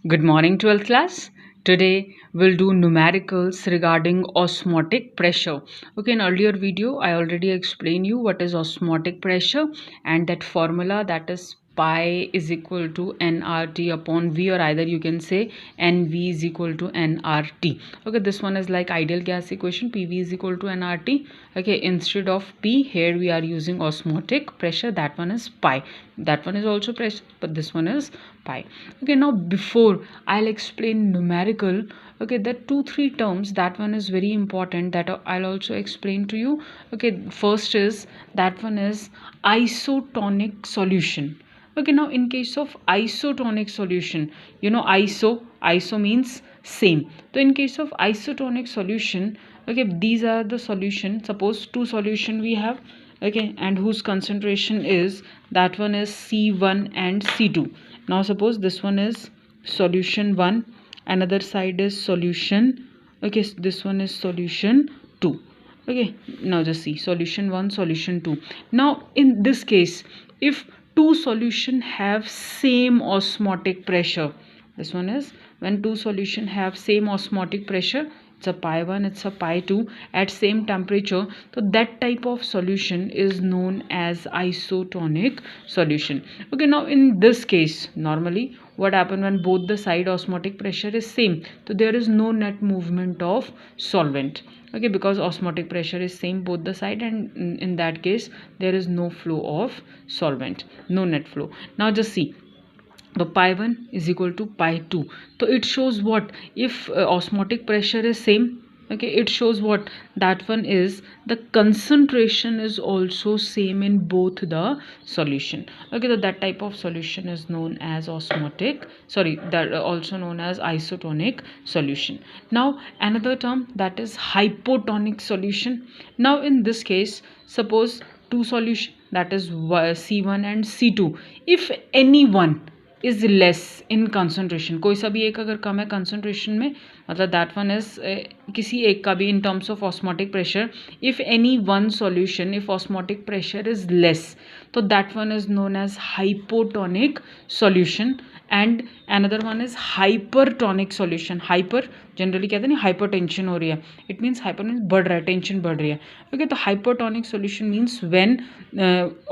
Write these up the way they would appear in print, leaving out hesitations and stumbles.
Good morning, 12th class. Today we'll do numericals regarding osmotic pressure. Okay, in earlier video I already explained you what is osmotic pressure and that formula, that is pi is equal to nRT upon V, or either you can say NV is equal to nRT. Okay, this one is like ideal gas equation, PV is equal to nRT. Okay, instead of P here we are using osmotic pressure, that one is pi. That one is also pressure, but this one is pi. Okay, now before I'll explain numerical, okay, there are 2-3 terms, that one is very important, that I'll also explain to you. Okay, first is that one is isotonic solution. Okay, now in case of isotonic solution, you know, iso means same. So in case of isotonic solution, okay, these are the solution. Suppose two solution we have, okay, and whose concentration is, that one is C1 and C2. Now suppose this one is solution 1, another side is solution, okay, this one is solution 2. Okay, now just see solution 1, solution 2. Now in this case, if two solution have same osmotic pressure, this one is when two solution have same osmotic pressure, it's a pi 1, it's a pi 2 at same temperature, so that type of solution is known as isotonic solution. Okay, now in this case, normally what happen when both the side osmotic pressure is same, so there is no net movement of solvent. Okay, because osmotic pressure is same both the side, and in that case there is no flow of solvent, no net flow. Now just see, the pi 1 is equal to pi 2, so it shows what, if osmotic pressure is same, okay, it shows what, that one is the concentration is also same in both the solution. Okay, so that type of solution is known as osmotic, sorry, that also known as isotonic solution. Now another term, that is hypotonic solution. Now in this case, suppose two solution, that is C1 and C2, if any one is less in concentration, कोई सा भी एक अगर कम है concentration में, मतलब that one is किसी एक का भी in terms of osmotic pressure, if any one solution, if osmotic pressure is less, तो that one is known as hypotonic solution. And another one is hypertonic solution. Hyper generally कहते हैं ना hyper tension हो रही है, it means hyper means बढ़ रहा है, टेंशन बढ़ रही है. ओके, तो hypertonic solution means when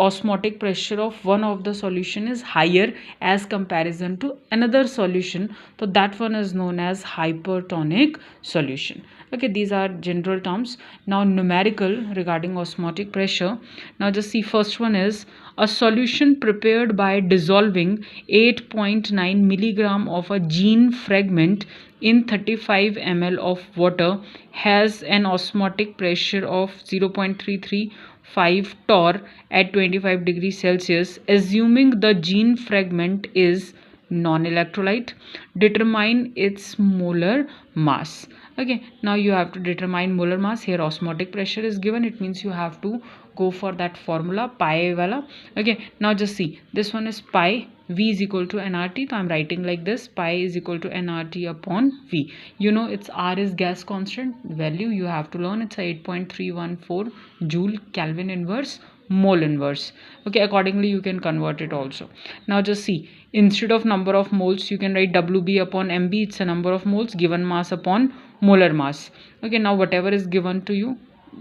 osmotic pressure of one of the solution is higher as comparison to another solution, so that one is known as hypertonic solution. Okay, these are general terms. Now numerical regarding osmotic pressure. Now just see, first one is a solution prepared by dissolving 8.9 milligram of a gene fragment in 35 ml of water has an osmotic pressure of 0.335 torr at 25 degrees Celsius. Assuming the gene fragment is non-electrolyte, determine its molar mass. Okay, now you have to determine molar mass. Here osmotic pressure is given, it means you have to go for that formula pi wala. Okay, now just see, this one is pi, V is equal to nRT, so I'm writing like this, pi is equal to nRT upon V. You know, it's R is gas constant value, you have to learn, it's a 8.314 joule Kelvin inverse mole inverse. Okay, accordingly you can convert it also. Now just see, instead of number of moles you can write WB upon MB, it's a number of moles, given mass upon molar mass. Okay, now whatever is given to you,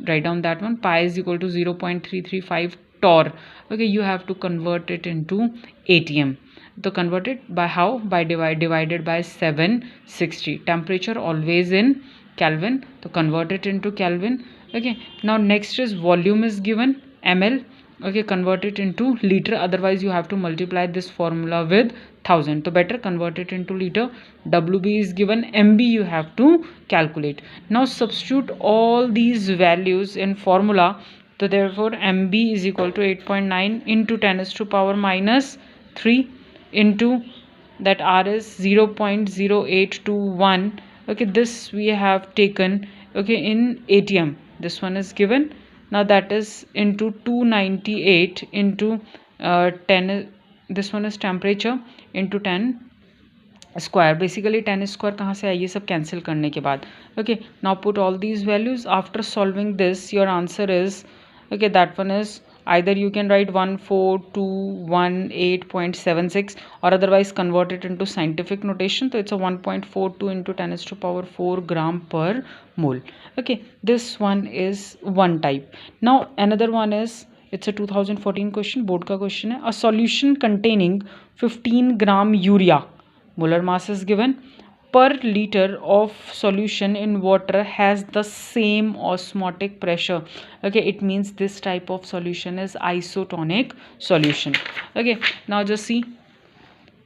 write down that one, pi is equal to 0.335 torr. Okay, you have to convert it into ATM. So convert it by how? By divided by 760. Temperature always in Kelvin, so convert it into Kelvin. Okay, now next is volume is given ml. Okay, convert it into liter, otherwise you have to multiply this formula with 1000, so better convert it into liter. WB is given, MB you have to calculate. Now substitute all these values in formula, so therefore MB is equal to 8.9 into 10 is to power minus 3 into that R is 0.0821. okay, this we have taken, okay, in ATM, this one is given. Now that is into 298 into 10, this one is temperature into 10 square. Basically 10 square कहाँ से आई, ये सब cancel करने के बाद. Okay, now put all these values. After solving this, your answer is, okay, that one is either you can write 14218.76 or otherwise convert it into scientific notation. So it's a 1.42 into 10 to the power 4 gram per mole. Okay, this one is one type. Now another one is, it's a 2014 question, board ka question hai. A solution containing 15 gram urea, molar mass is given, per liter of solution in water has the same osmotic pressure. Okay, it means this type of solution is isotonic solution. Okay, now just see,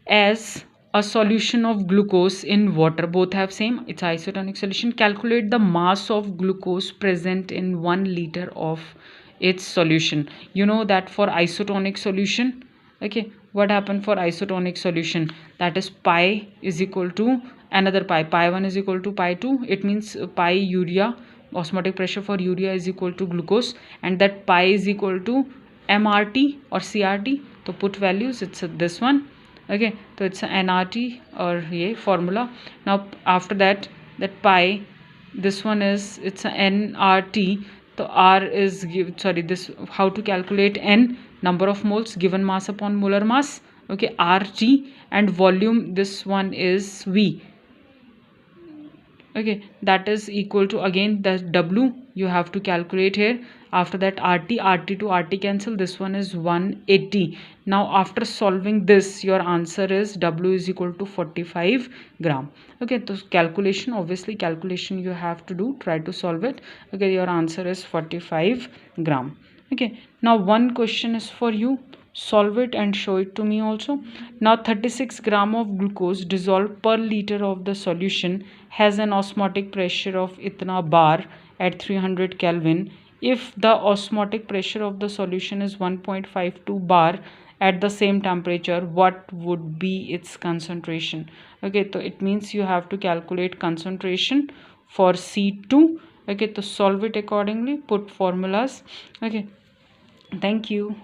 as a solution of glucose in water, both have same, it's isotonic solution. Calculate the mass of glucose present in 1 liter of its solution. You know that for isotonic solution, okay, what happened for isotonic solution, that is pi is equal to another pi 1 is equal to pi 2. It means pi urea, osmotic pressure for urea is equal to glucose, and that pi is equal to mRT or CRT. So put values, it's this one. Okay, so it's nRT or ये formula. Now after that, that pi, this one is, it's a nRT. So R is this, how to calculate N, number of moles, given mass upon molar mass. Okay, RG, and volume, this one is V. Okay, that is equal to, again the W you have to calculate here. After that RT to RT cancel, this one is 180. Now after solving this, your answer is W is equal to 45 gram. Okay, so calculation, obviously calculation you have to do, try to solve it. Okay, your answer is 45 gram. Okay, now one question is for you, solve it and show it to me also. Now 36 gram of glucose dissolved per liter of the solution has an osmotic pressure of itna bar at 300 Kelvin. If the osmotic pressure of the solution is 1.52 bar at the same temperature, what would be its concentration? Okay, so it means you have to calculate concentration for C2. Okay, to solve it accordingly, put formulas. Okay, thank you.